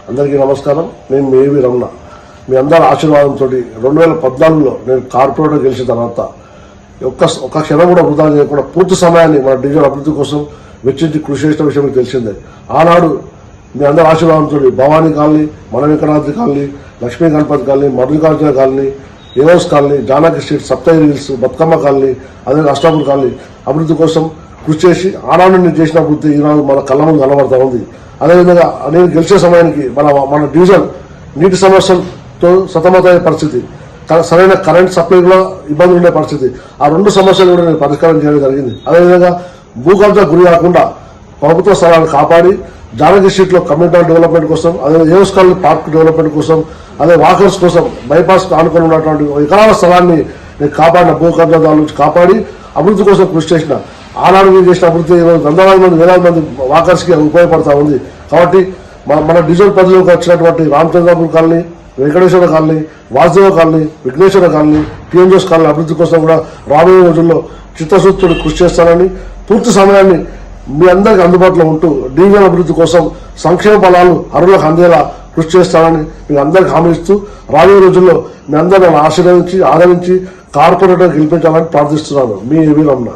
అందరికీ నమస్కారం. నేను మీ ఏవి రమణ. మీ అందరి ఆశీర్వాదంతో 2014లో నేను కార్పొరేటర్ గెలిచిన తర్వాత ఒక్క క్షణం కూడా వృధా చేయకుండా పూర్తి సమయాన్ని మన డివిజన్ అభివృద్ధి కోసం వెచ్చించి కృషి చేసిన విషయం మీకు తెలిసిందే. ఆనాడు మీ అందరి ఆశీర్వాదంతో భవానీ కాలనీ, మన Venkatadri colony, Lakshmi Ganapathi colony, Mallikarjuna colony, AOS colony, Janaki street, Saptagiri hills, Bathukamma colony, అదే అష్టాపూర్ కాలనీ అభివృద్ధి కోసం కృషి చేసి ఆనాడు నేను చేసిన అభివృద్ధి ఈనాడు మన కళ్ళ ముందు కనబడతా ఉంది. అదేవిధంగా నేను గెలిచే సమయానికి మన డివిజన్ నీటి సమస్యలతో సతమతమయ్యే పరిస్థితి, సరైన కరెంట్ సప్లైలో ఇబ్బందులు ఉండే పరిస్థితి, ఆ రెండు సమస్యలు కూడా నేను పరిష్కారం చేయడం జరిగింది. అదేవిధంగా భూకబ్జా గురి కాకుండా ప్రభుత్వ స్థలాన్ని కాపాడి జానకి స్ట్రీట్ లో కమ్యూనిటీ డెవలప్మెంట్ కోసం, అదే ఏఓస్ కాలనీ పార్క్ డెవలప్మెంట్ కోసం, అదే వాకర్స్ కోసం బైపాస్ ఆనుకొని ఉన్నటువంటి ఎకరాల స్థలాన్ని నేను కాపాడిన, భూకబ్జాదారుల నుంచి కాపాడి అభివృద్ధి కోసం కృషి చేసిన. ఆనాడు మీరు చేసిన అభివృద్ధి వందలాది మంది, వేలాది మంది వాకర్స్ కి ఉపయోగపడతా ఉంది. కాబట్టి మన డివిజన్ పరిధిలోకి వచ్చినటువంటి Ramachandrapur colony, Venkateshwara colony, Vasudeva colony, Vighneshwara colony, టీఎంజోస్ కాలనీ అభివృద్ధి కోసం కూడా రాబోయే రోజుల్లో చిత్తశుద్ధితో కృషి చేస్తానని, పూర్తి సమయాన్ని మీ అందరికీ అందుబాటులో ఉంటూ డివిజన్ అభివృద్ధి కోసం సంక్షేమ ఫలాలు అర్హులకు అందేలా కృషి చేస్తానని మీకు అందరికీ హామీ ఇస్తూ రాబోయే రోజుల్లో మీ అందరూ ఆశీర్వదించి ఆదరించి కార్పొరేటర్ గెలిపించాలని ప్రార్థిస్తున్నాను. మీ ఏవి రమణ.